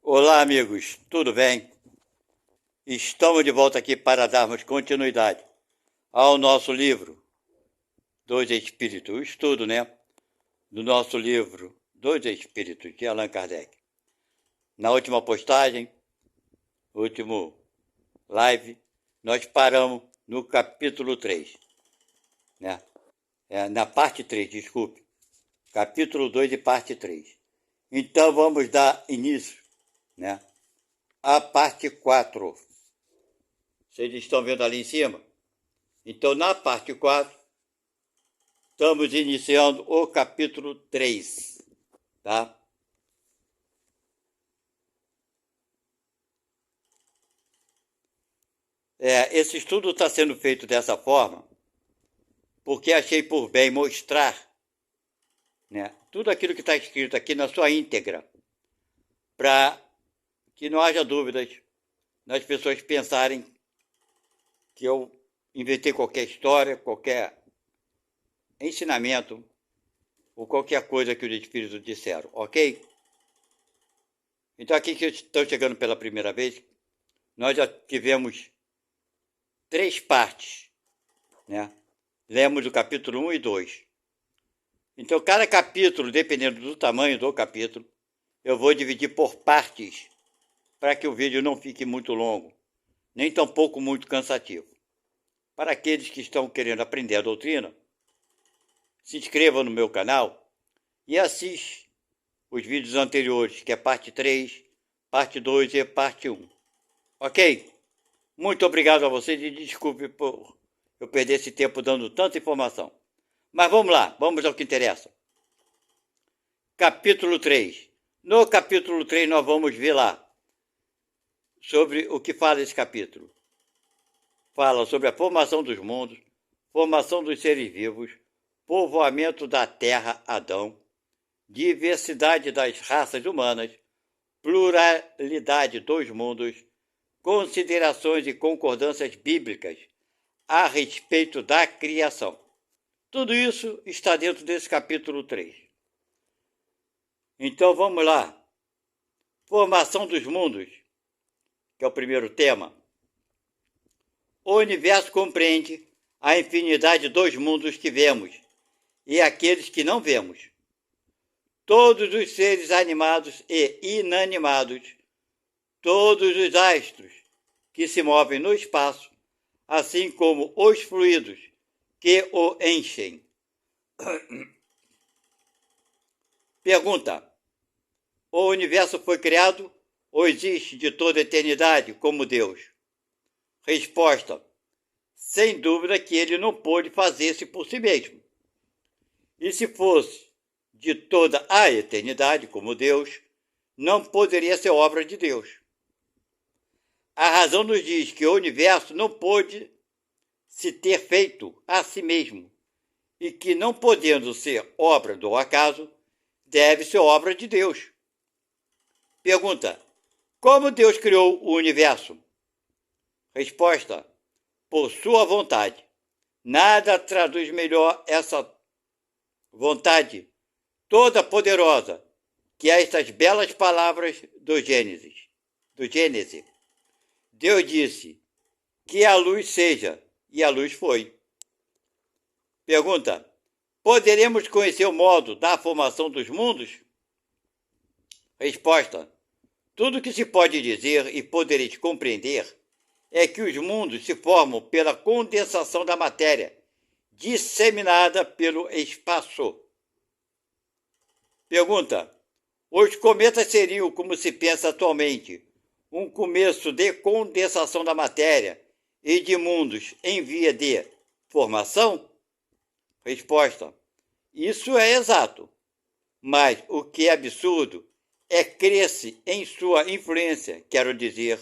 Olá, amigos, tudo bem? Estamos de volta aqui para darmos continuidade ao nosso livro Dois Espíritos, o estudo, do nosso livro Dois Espíritos, de Allan Kardec. Na última postagem, último live, nós paramos no capítulo 3, né? Na parte 3, desculpe. Capítulo 2 e parte 3. Então vamos dar início, à parte 4. Vocês estão vendo ali em cima? Então, na parte 4, estamos iniciando o capítulo 3, tá? Esse estudo está sendo feito dessa forma porque achei por bem mostrar, tudo aquilo que está escrito aqui na sua íntegra, para que não haja dúvidas nas pessoas pensarem que eu inventei qualquer história, qualquer ensinamento ou qualquer coisa que os espíritos disseram, ok? Então, aqui que estão chegando pela primeira vez, nós já tivemos 3 partes, Lemos o capítulo 1 e 2. Então, cada capítulo, dependendo do tamanho do capítulo, eu vou dividir por partes, para que o vídeo não fique muito longo, nem tampouco muito cansativo. Para aqueles que estão querendo aprender a doutrina, se inscrevam no meu canal e assiste os vídeos anteriores, que é parte 3, parte 2 e parte 1. Ok? Muito obrigado a vocês e desculpe por eu perder esse tempo dando tanta informação. Mas vamos lá, vamos ao que interessa. Capítulo 3. No capítulo 3 nós vamos ver lá sobre o que fala esse capítulo. Fala sobre a formação dos mundos, formação dos seres vivos, povoamento da terra, Adão, diversidade das raças humanas, pluralidade dos mundos, considerações e concordâncias bíblicas a respeito da criação. Tudo isso está dentro desse capítulo 3. Então vamos lá. Formação dos mundos, que é o primeiro tema. O universo compreende a infinidade dos mundos que vemos e aqueles que não vemos. Todos os seres animados e inanimados, todos os astros que se movem no espaço, assim como os fluidos que o enchem. Pergunta: o universo foi criado ou existe de toda a eternidade como Deus? Resposta: sem dúvida que ele não pôde fazer-se por si mesmo. E se fosse de toda a eternidade como Deus, não poderia ser obra de Deus. A razão nos diz que o universo não pôde se ter feito a si mesmo e que, não podendo ser obra do acaso, deve ser obra de Deus. Pergunta: como Deus criou o universo? Resposta: por sua vontade. Nada traduz melhor essa vontade toda poderosa que estas belas palavras do Gênesis. Deus disse: que a luz seja, e a luz foi. Pergunta: poderemos conhecer o modo da formação dos mundos? Resposta: tudo que se pode dizer e podereis compreender é que os mundos se formam pela condensação da matéria, disseminada pelo espaço. Pergunta: os cometas seriam, como se pensa atualmente, um começo de condensação da matéria e de mundos em via de formação? Resposta: isso é exato, mas o que é absurdo é cresce em sua influência, quero dizer,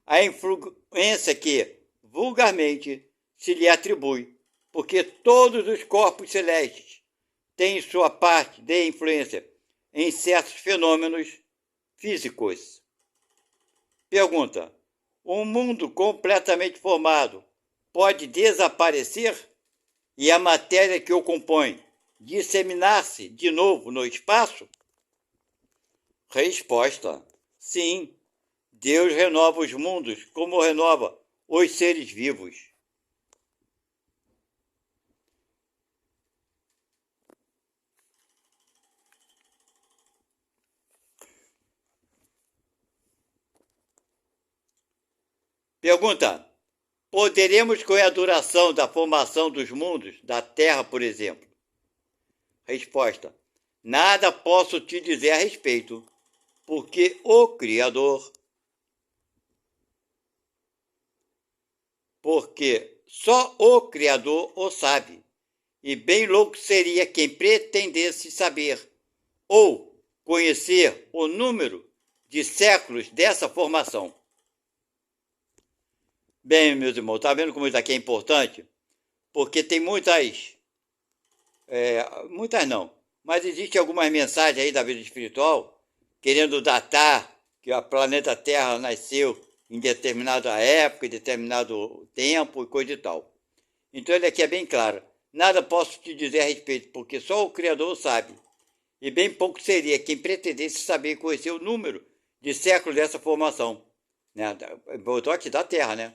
a influência que, vulgarmente, se lhe atribui, porque todos os corpos celestes têm sua parte de influência em certos fenômenos físicos. Pergunta: um mundo completamente formado pode desaparecer e a matéria que o compõe disseminar-se de novo no espaço? Resposta: Sim, Deus renova os mundos como renova os seres vivos. Pergunta: poderemos conhecer a duração da formação dos mundos, da Terra, por exemplo? Resposta: nada posso te dizer a respeito, porque o Criador, porque só o Criador o sabe, e bem louco seria quem pretendesse saber ou conhecer o número de séculos dessa formação. Bem, meus irmãos, tá vendo como isso aqui é importante? Porque tem muitas não, mas existem algumas mensagens aí da vida espiritual querendo datar que o planeta Terra nasceu em determinada época, em determinado tempo e coisa e tal. Então ele aqui é bem claro: nada posso te dizer a respeito, porque só o Criador sabe, e bem pouco seria quem pretendesse saber e conhecer o número de séculos dessa formação, né? Botou aqui da Terra, né?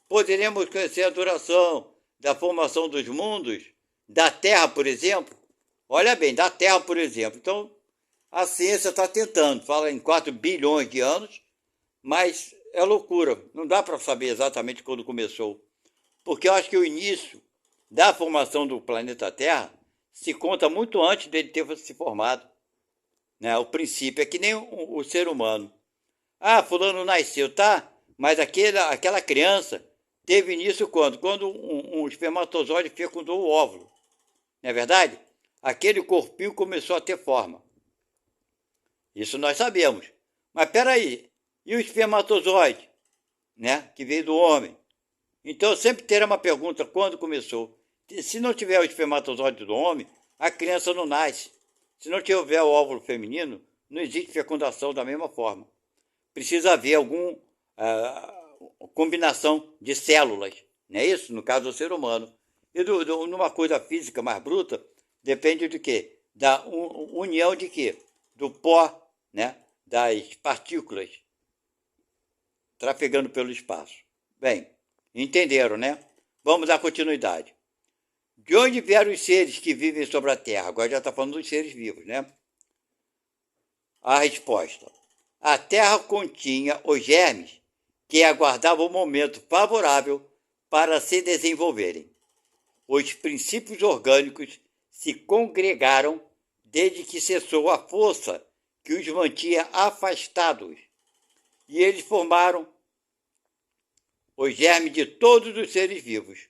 Poderemos conhecer a duração da formação dos mundos, da Terra, por exemplo? Olha bem, da Terra, por exemplo. Então, a ciência está tentando, fala em 4 bilhões de anos, mas é loucura, não dá para saber exatamente quando começou. Porque eu acho que o início da formação do planeta Terra se conta muito antes dele ter se formado, né? O princípio é que nem o ser humano. Ah, fulano nasceu, tá? Mas aquela criança teve início quando? Quando um espermatozoide fecundou o óvulo. Não é verdade? Aquele corpinho começou a ter forma. Isso nós sabemos. Mas peraí, e o espermatozoide, né? Que veio do homem? Então sempre terá uma pergunta: quando começou? Se não tiver o espermatozoide do homem, a criança não nasce. Se não tiver o óvulo feminino, não existe fecundação da mesma forma. Precisa haver alguma combinação de células, não é isso? No caso do ser humano. E numa coisa física mais bruta, depende de quê? Da união de quê? Do pó, né? Das partículas trafegando pelo espaço. Bem, entenderam, né? Vamos dar continuidade. De onde vieram os seres que vivem sobre a Terra? Agora já está falando dos seres vivos, né? A resposta: a Terra continha os germes que aguardavam o momento favorável para se desenvolverem. Os princípios orgânicos se congregaram desde que cessou a força que os mantinha afastados, e eles formaram os germes de todos os seres vivos.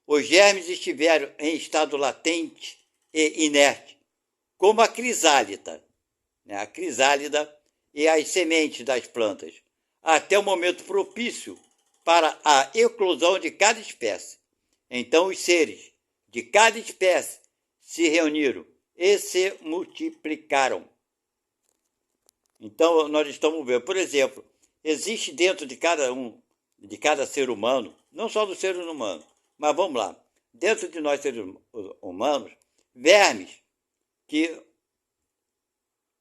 Os germes estiveram em estado latente e inerte, como a crisálida, né? A crisálida e as sementes das plantas, até o momento propício para a eclosão de cada espécie. Então os seres de cada espécie se reuniram e se multiplicaram. Então nós estamos vendo, por exemplo, existe dentro de cada ser humano, não só do ser humano, mas vamos lá, dentro de nós seres humanos, vermes que,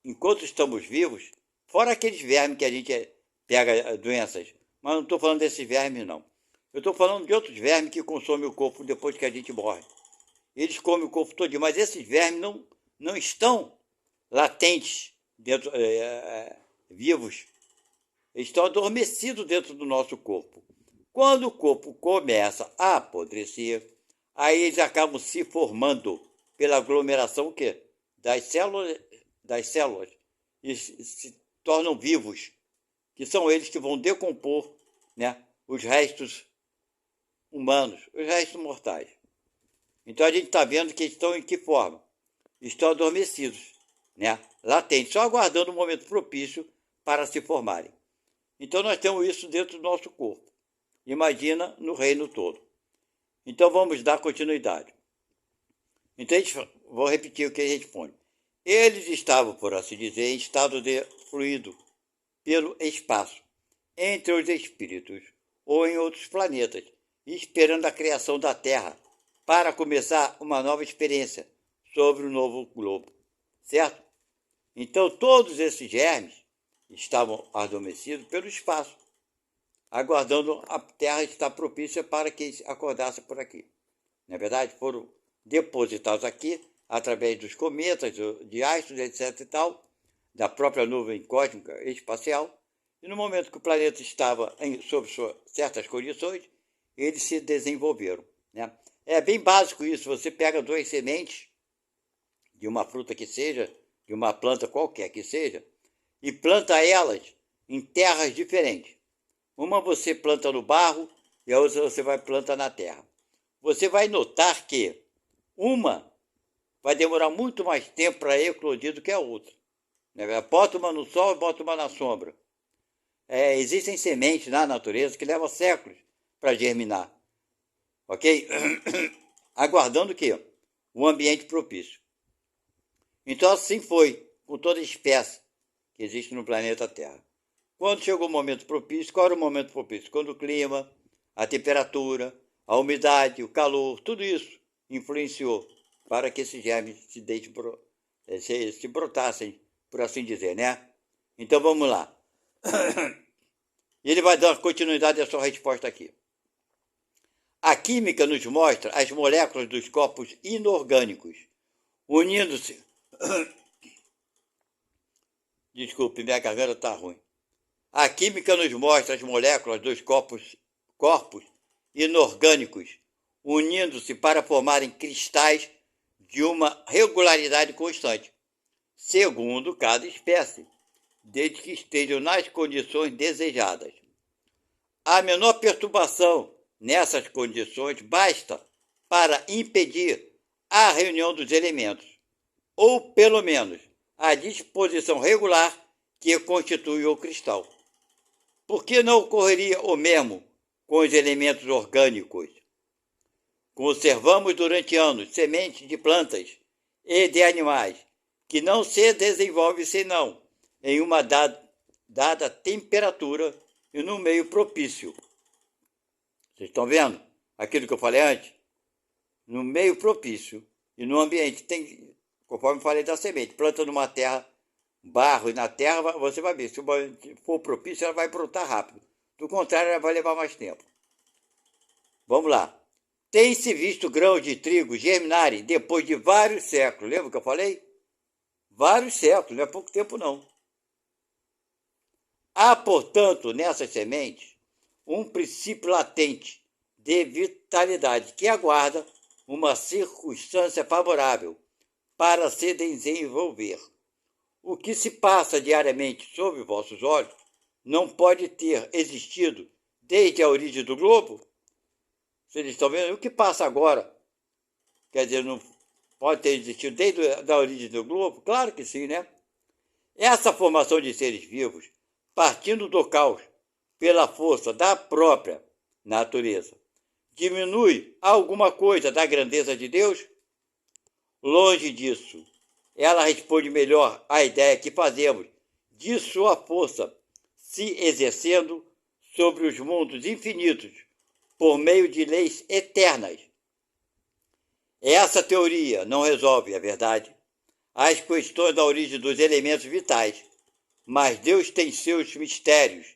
enquanto estamos vivos, fora aqueles vermes que a gente pega doenças, mas não estou falando desses vermes, não. Eu estou falando de outros vermes que consomem o corpo depois que a gente morre. Eles comem o corpo todo, mas esses vermes não estão latentes, dentro, vivos. Eles estão adormecidos dentro do nosso corpo. Quando o corpo começa a apodrecer, aí eles acabam se formando pela aglomeração o quê? Das células e se tornam vivos, que são eles que vão decompor, né, os restos humanos, os restos mortais. Então a gente está vendo que estão em que forma? Estão adormecidos, né, latentes, só aguardando o momento propício para se formarem. Então nós temos isso dentro do nosso corpo. Imagina no reino todo. Então vamos dar continuidade. Então vou repetir o que a gente responde. Eles estavam, por assim dizer, em estado de fluido pelo espaço, entre os espíritos ou em outros planetas, esperando a criação da Terra para começar uma nova experiência sobre o novo globo, certo? Então todos esses germes estavam adormecidos pelo espaço, aguardando a Terra estar propícia para que eles acordassem por aqui. Na verdade, foram depositados aqui através dos cometas, de astros, etc. e tal, da própria nuvem cósmica espacial, e no momento que o planeta estava sob certas condições, eles se desenvolveram. Né? É bem básico isso, você pega 2 sementes de uma fruta que seja, de uma planta qualquer que seja, e planta elas em terras diferentes. Uma você planta no barro e a outra você vai plantar na terra. Você vai notar que uma vai demorar muito mais tempo para eclodir do que a outra. Bota uma no sol e bota uma na sombra. Existem sementes na natureza que levam séculos para germinar. Ok? Aguardando o quê? Um ambiente propício. Então assim foi com toda espécie que existe no planeta Terra. Quando chegou o momento propício, qual era o momento propício? Quando o clima, a temperatura, a umidade, o calor, tudo isso influenciou para que esses germes se brotassem, por assim dizer, né? Então vamos lá. E ele vai dar continuidade à sua resposta aqui. A química nos mostra as moléculas dos corpos inorgânicos unindo-se. Desculpe, minha garganta está ruim. A química nos mostra as moléculas dos corpos inorgânicos unindo-se para formarem cristais de uma regularidade constante, segundo cada espécie, desde que estejam nas condições desejadas. A menor perturbação nessas condições basta para impedir a reunião dos elementos, ou pelo menos a disposição regular que constitui o cristal. Por que não ocorreria o mesmo com os elementos orgânicos? Conservamos durante anos sementes de plantas e de animais que não se desenvolvem senão em uma dada temperatura e num meio propício. Vocês estão vendo aquilo que eu falei antes? No meio propício e no ambiente. Conforme eu falei da semente, planta numa terra, barro e na terra, você vai ver. Se for propício, ela vai brotar rápido. Do contrário, ela vai levar mais tempo. Vamos lá. Tem-se visto grãos de trigo germinarem depois de vários séculos. Lembra que eu falei? Vários séculos, não é pouco tempo não. Há, portanto, nessas sementes, um princípio latente de vitalidade que aguarda uma circunstância favorável para se desenvolver. O que se passa diariamente sob vossos olhos não pode ter existido desde a origem do globo? Vocês estão vendo? O que passa agora? Quer dizer, não pode ter existido desde a origem do globo? Claro que sim, né? Essa formação de seres vivos, partindo do caos pela força da própria natureza, diminui alguma coisa da grandeza de Deus? Longe disso. Ela responde melhor à ideia que fazemos de sua força se exercendo sobre os mundos infinitos por meio de leis eternas. Essa teoria não resolve, é verdade, as questões da origem dos elementos vitais, mas Deus tem seus mistérios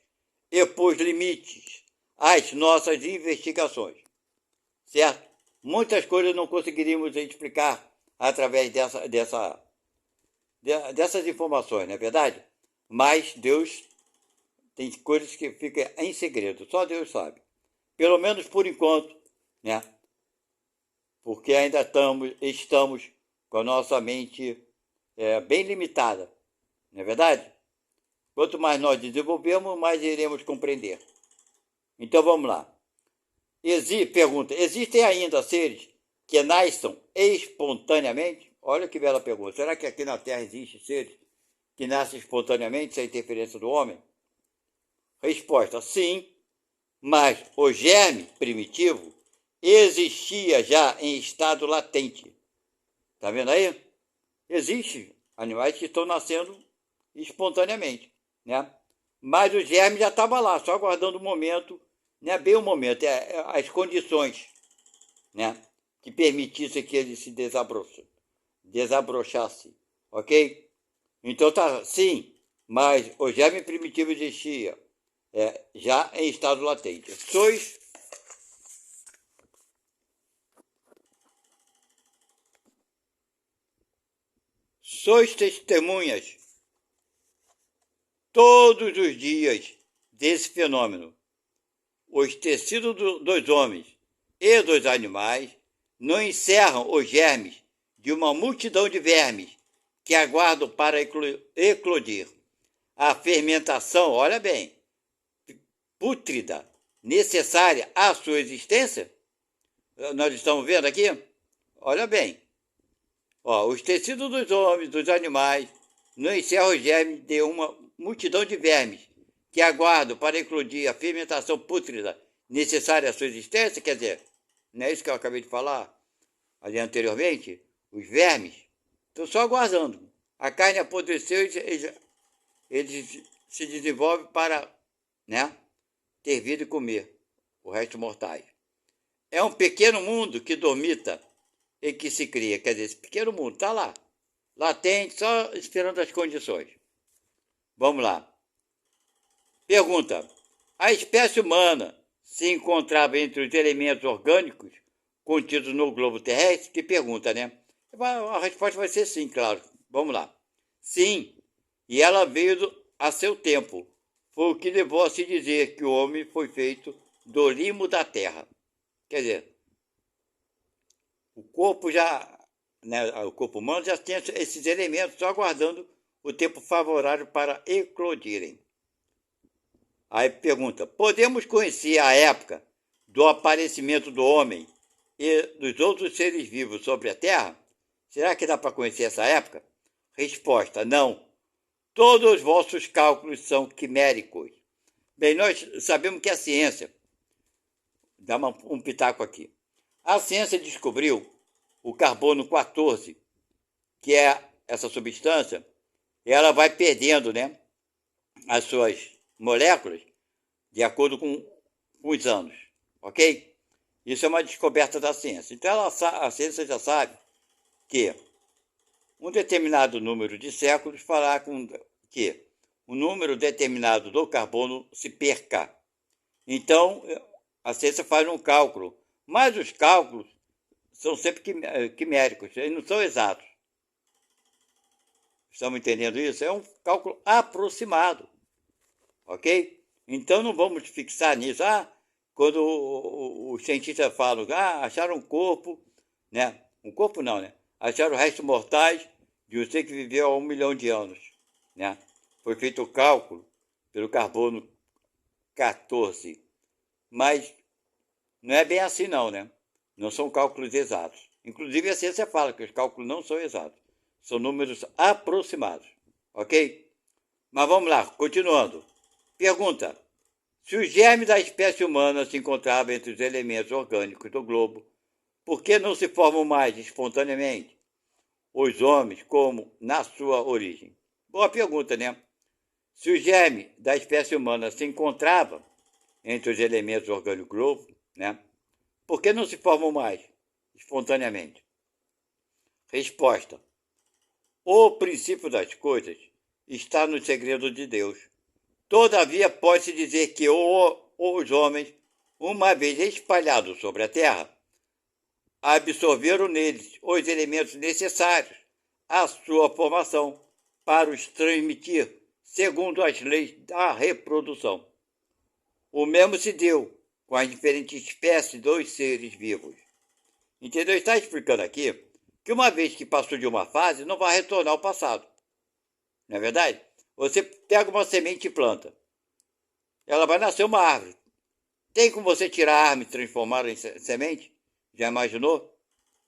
e pôs limites às nossas investigações, certo? Muitas coisas não conseguiríamos explicar através dessas informações, não é verdade? Mas Deus tem coisas que ficam em segredo, só Deus sabe. Pelo menos por enquanto, né? Porque ainda estamos com a nossa mente bem limitada, não é verdade? Quanto mais nós desenvolvemos, mais iremos compreender. Então vamos lá. Pergunta: existem ainda seres que nasçam espontaneamente? Olha que bela pergunta. Será que aqui na Terra existem seres que nascem espontaneamente, sem interferência do homem? Resposta: sim, mas o germe primitivo existia já em estado latente. Está vendo aí? Existem animais que estão nascendo espontaneamente, né? Mas o germe já estava lá, só aguardando o momento, né? Bem o momento, as condições, né? Que permitissem que ele se desabrochasse, ok? Então tá, sim, mas o germe primitivo existia já em estado latente. Sois testemunhas todos os dias desse fenômeno. Os tecidos dos homens e dos animais não encerram os germes de uma multidão de vermes que aguardam para eclodir. A fermentação, olha bem, pútrida, necessária à sua existência, nós estamos vendo aqui, olha bem, os tecidos dos homens, dos animais, não encerram os germes de uma multidão de vermes que aguardam para eclodir. A fermentação pútrida necessária à sua existência, quer dizer, não é isso que eu acabei de falar ali anteriormente? Os vermes estão só aguardando. A carne apodreceu e eles se desenvolvem para, ter vida e comer o resto mortais. É um pequeno mundo que dormita e que se cria. Quer dizer, esse pequeno mundo está lá, latente, só esperando as condições. Vamos lá. Pergunta: a espécie humana se encontrava entre os elementos orgânicos contidos no globo terrestre? Que pergunta, né? A resposta vai ser sim, claro. Vamos lá. Sim, e ela veio a seu tempo. Foi o que levou a se dizer que o homem foi feito do limo da terra. Quer dizer, o corpo o corpo humano já tem esses elementos só aguardando o tempo favorável para eclodirem. Aí pergunta: podemos conhecer a época do aparecimento do homem e dos outros seres vivos sobre a Terra? Será que dá para conhecer essa época? Resposta: não. Todos os vossos cálculos são quiméricos. Bem, nós sabemos que a ciência, dá um pitaco aqui, a ciência descobriu o carbono 14, que é essa substância, ela vai perdendo, as suas moléculas de acordo com os anos, ok? Isso é uma descoberta da ciência. Então a ciência já sabe que um determinado número de séculos fará com que um número determinado do carbono se perca. Então, a ciência faz um cálculo, mas os cálculos são sempre quiméricos, eles não são exatos. Estamos entendendo isso? É um cálculo aproximado, ok? Então, não vamos fixar nisso. Quando os cientistas falam, acharam um corpo, um corpo não, acharam restos mortais de um ser que viveu há 1 milhão de anos, Foi feito o cálculo pelo carbono 14, mas não é bem assim não, Não são cálculos exatos. Inclusive a ciência fala que os cálculos não são exatos, são números aproximados, ok? Mas vamos lá, continuando. Pergunta: se os germes da espécie humana se encontravam entre os elementos orgânicos do globo, por que não se formam mais espontaneamente os homens como na sua origem? Boa pergunta, Se o germe da espécie humana se encontrava entre os elementos orgânicos do globo, por que não se formam mais espontaneamente? Resposta: o princípio das coisas está no segredo de Deus. Todavia, pode-se dizer que os homens, uma vez espalhados sobre a terra, absorveram neles os elementos necessários à sua formação para os transmitir segundo as leis da reprodução. O mesmo se deu com as diferentes espécies dos seres vivos. Entendeu? Está explicando aqui que uma vez que passou de uma fase, não vai retornar ao passado. Não é verdade? Você pega uma semente e planta. Ela vai nascer uma árvore. Tem como você tirar a árvore e transformá-la em semente? Já imaginou?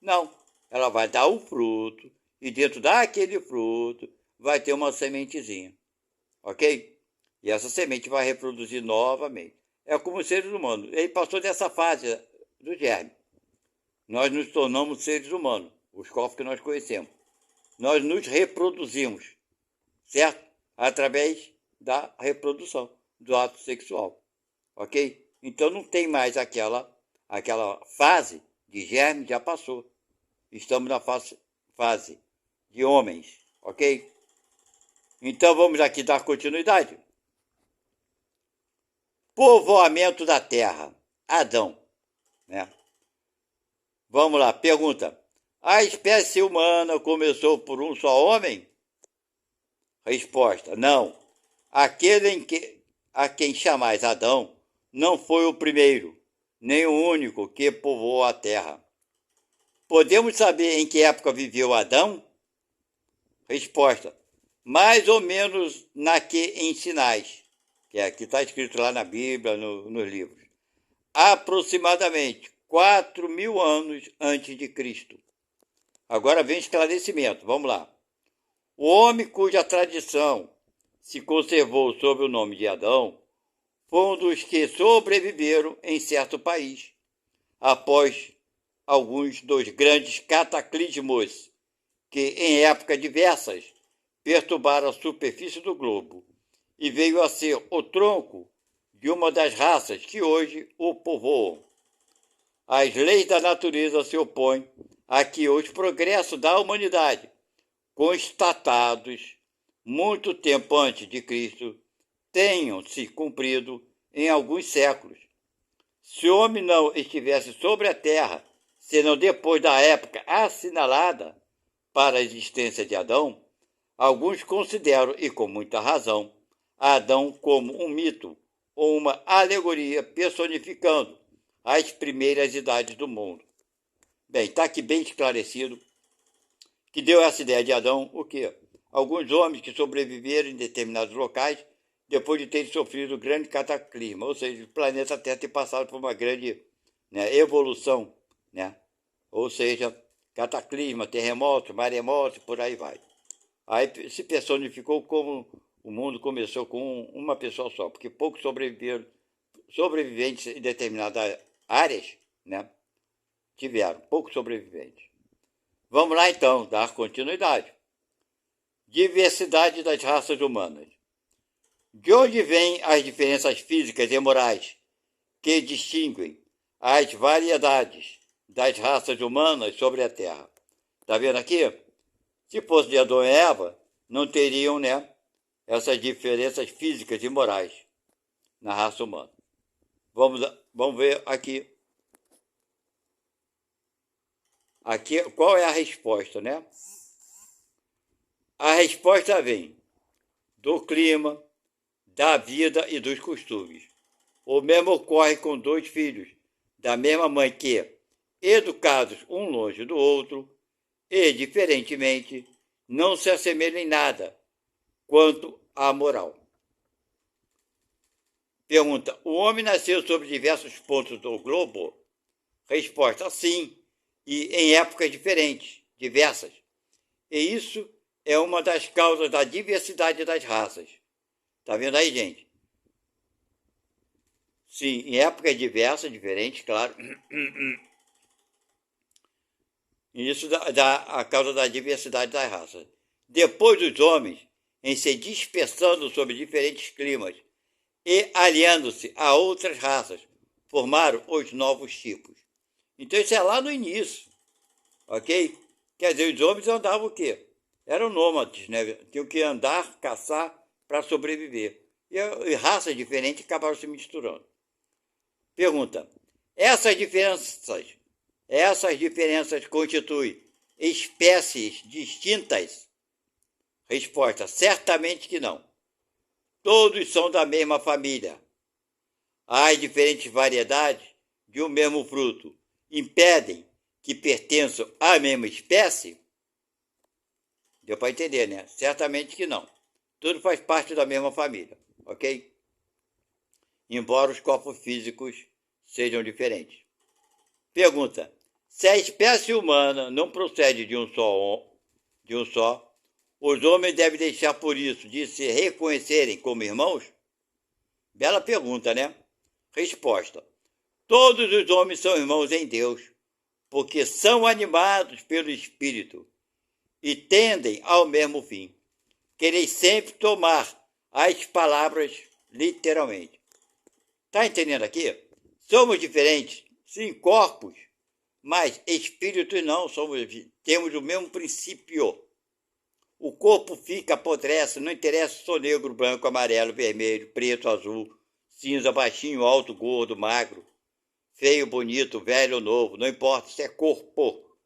Não. Ela vai dar um fruto e dentro daquele fruto vai ter uma sementezinha. Ok? E essa semente vai reproduzir novamente. É como os seres humanos. Ele passou dessa fase do germe. Nós nos tornamos seres humanos, os corpos que nós conhecemos. Nós nos reproduzimos, certo? Através da reprodução, do ato sexual, ok? Então não tem mais aquela fase de germe, já passou. Estamos na fase de homens, ok? Então vamos aqui dar continuidade. Povoamento da Terra. Adão, né? Vamos lá, pergunta. A espécie humana começou por um só homem? Resposta, não. Aquele a quem chamais Adão não foi o primeiro, nem o único que povoou a terra. Podemos saber em que época viveu Adão? Resposta, mais ou menos na que em sinais, que aqui está escrito lá na Bíblia, nos livros. Aproximadamente 4.000 anos antes de Cristo. Agora vem esclarecimento, vamos lá. O homem cuja tradição se conservou sob o nome de Adão foi um dos que sobreviveram em certo país, após alguns dos grandes cataclismos que, em épocas diversas, perturbaram a superfície do globo e veio a ser o tronco de uma das raças que hoje o povoam. As leis da natureza se opõem a que os progressos da humanidade, constatados muito tempo antes de Cristo, tenham se cumprido em alguns séculos. Se o homem não estivesse sobre a terra, senão depois da época assinalada para a existência de Adão, alguns consideram, e com muita razão, Adão como um mito ou uma alegoria personificando as primeiras idades do mundo. Bem, está aqui bem esclarecido que deu essa ideia de Adão, o quê? Alguns homens que sobreviveram em determinados locais depois de terem sofrido um grande cataclisma, ou seja, o planeta Terra ter passado por uma grande, né, evolução, né? Ou seja, cataclisma, terremoto, maremoto, por aí vai. Aí se personificou como o mundo começou com uma pessoa só, porque poucos sobreviventes em determinadas áreas, né, tiveram, poucos sobreviventes. Vamos lá então, dar continuidade. Diversidade das raças humanas. De onde vêm as diferenças físicas e morais que distinguem as variedades das raças humanas sobre a Terra? Está vendo aqui? Se fosse de Adão e Eva, não teriam, né, essas diferenças físicas e morais na raça humana. Vamos ver aqui. Aqui, qual é a resposta, né? A resposta vem do clima, da vida e dos costumes. O mesmo ocorre com dois filhos da mesma mãe que, educados um longe do outro e diferentemente, não se assemelham em nada quanto à moral. Pergunta, o homem nasceu sobre diversos pontos do globo? Resposta, sim, e em épocas diferentes, diversas. E isso é uma das causas da diversidade das raças. Tá vendo aí, gente? Sim, em épocas diversas, diferentes, claro. Isso dá a causa da diversidade das raças. Depois dos homens, em se dispersando sobre diferentes climas e aliando-se a outras raças, formaram os novos tipos. Então isso é lá no início, ok? Quer dizer, os homens andavam o quê? Eram nômades, né? Tinham que andar, caçar para sobreviver. E raças diferentes acabaram se misturando. Pergunta, essas diferenças constituem espécies distintas? Resposta, certamente que não. Todos são da mesma família. As diferentes variedades de um mesmo fruto impedem que pertençam à mesma espécie? Deu para entender, né? Certamente que não. Tudo faz parte da mesma família, ok? Embora os corpos físicos sejam diferentes. Pergunta, se a espécie humana não procede de um só, os homens devem deixar por isso de se reconhecerem como irmãos? Bela pergunta, né? Resposta, todos os homens são irmãos em Deus, porque são animados pelo Espírito e tendem ao mesmo fim. Quereis sempre tomar as palavras literalmente. Está entendendo aqui? Somos diferentes, sim, corpos, mas espíritos não, temos o mesmo princípio. O corpo fica, apodrece, não interessa se sou negro, branco, amarelo, vermelho, preto, azul, cinza, baixinho, alto, gordo, magro, feio, bonito, velho ou novo, não importa se é corpo,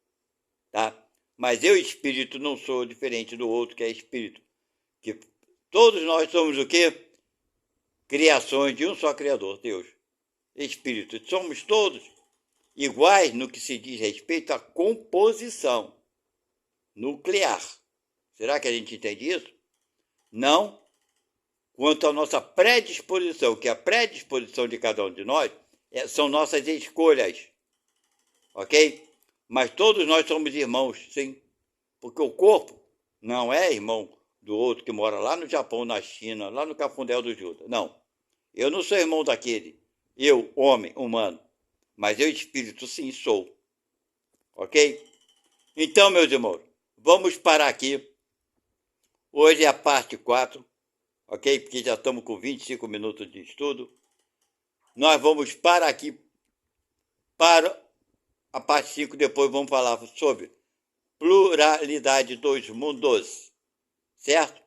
tá? Mas eu, espírito, não sou diferente do outro que é espírito. Que todos nós somos o quê? Criações de um só Criador, Deus. Espírito. Somos todos iguais no que se diz respeito à composição nuclear. Será que a gente entende isso? Não. Quanto à nossa predisposição, que a predisposição de cada um de nós são nossas escolhas. Ok? Mas todos nós somos irmãos, sim. Porque o corpo não é irmão do outro que mora lá no Japão, na China, lá no Cafundé do Judas. Não. Eu não sou irmão daquele. Eu, homem, humano. Mas eu, espírito, sim, sou. Ok? Então, meus irmãos, vamos parar aqui. Hoje é a parte 4, ok? Porque já estamos com 25 minutos de estudo. Nós vamos parar aqui para a parte 5. Depois vamos falar sobre pluralidade dos mundos. Certo?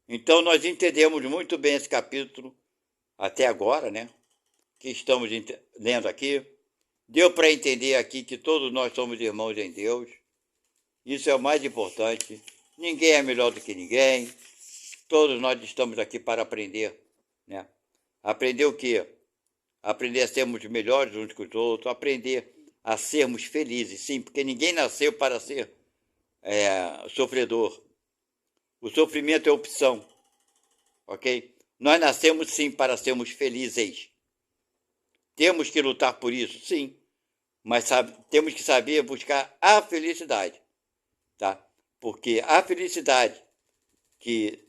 Então, nós entendemos muito bem esse capítulo até agora, né? Que estamos lendo aqui. Deu para entender aqui que todos nós somos irmãos em Deus. Isso é o mais importante. Ninguém é melhor do que ninguém. Todos nós estamos aqui para aprender, né? Aprender o quê? Aprender a sermos melhores uns que os outros, aprender a sermos felizes, sim, porque ninguém nasceu para ser sofredor. O sofrimento é opção, ok? Nós nascemos, sim, para sermos felizes. Temos que lutar por isso, sim, mas temos que saber buscar a felicidade, tá? Porque a felicidade que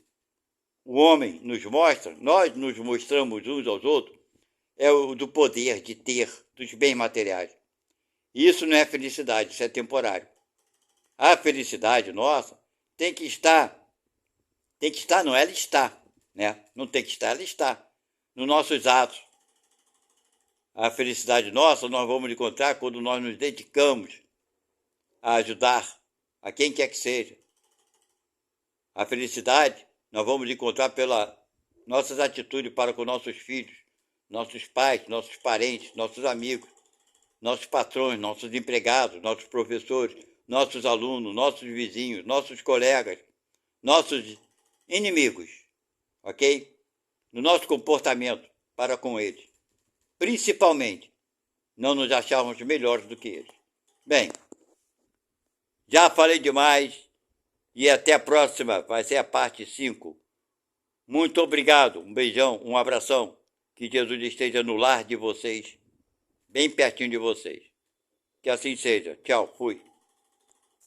o homem nos mostra, nós nos mostramos uns aos outros, é o do poder de ter, dos bens materiais. Isso não é felicidade, isso é temporário. A felicidade nossa tem que estar, não, ela está, né? Não tem que estar, ela está nos nossos atos. A felicidade nossa nós vamos encontrar quando nós nos dedicamos a ajudar a quem quer que seja. A felicidade nós vamos encontrar pelas nossas atitudes para com nossos filhos, nossos pais, nossos parentes, nossos amigos, nossos patrões, nossos empregados, nossos professores, nossos alunos, nossos vizinhos, nossos colegas, nossos inimigos, ok? No nosso comportamento para com eles. Principalmente, não nos acharmos melhores do que eles. Bem, já falei demais e até a próxima, vai ser a parte 5. Muito obrigado, um beijão, um abração. Que Jesus esteja no lar de vocês, bem pertinho de vocês. Que assim seja. Tchau, fui.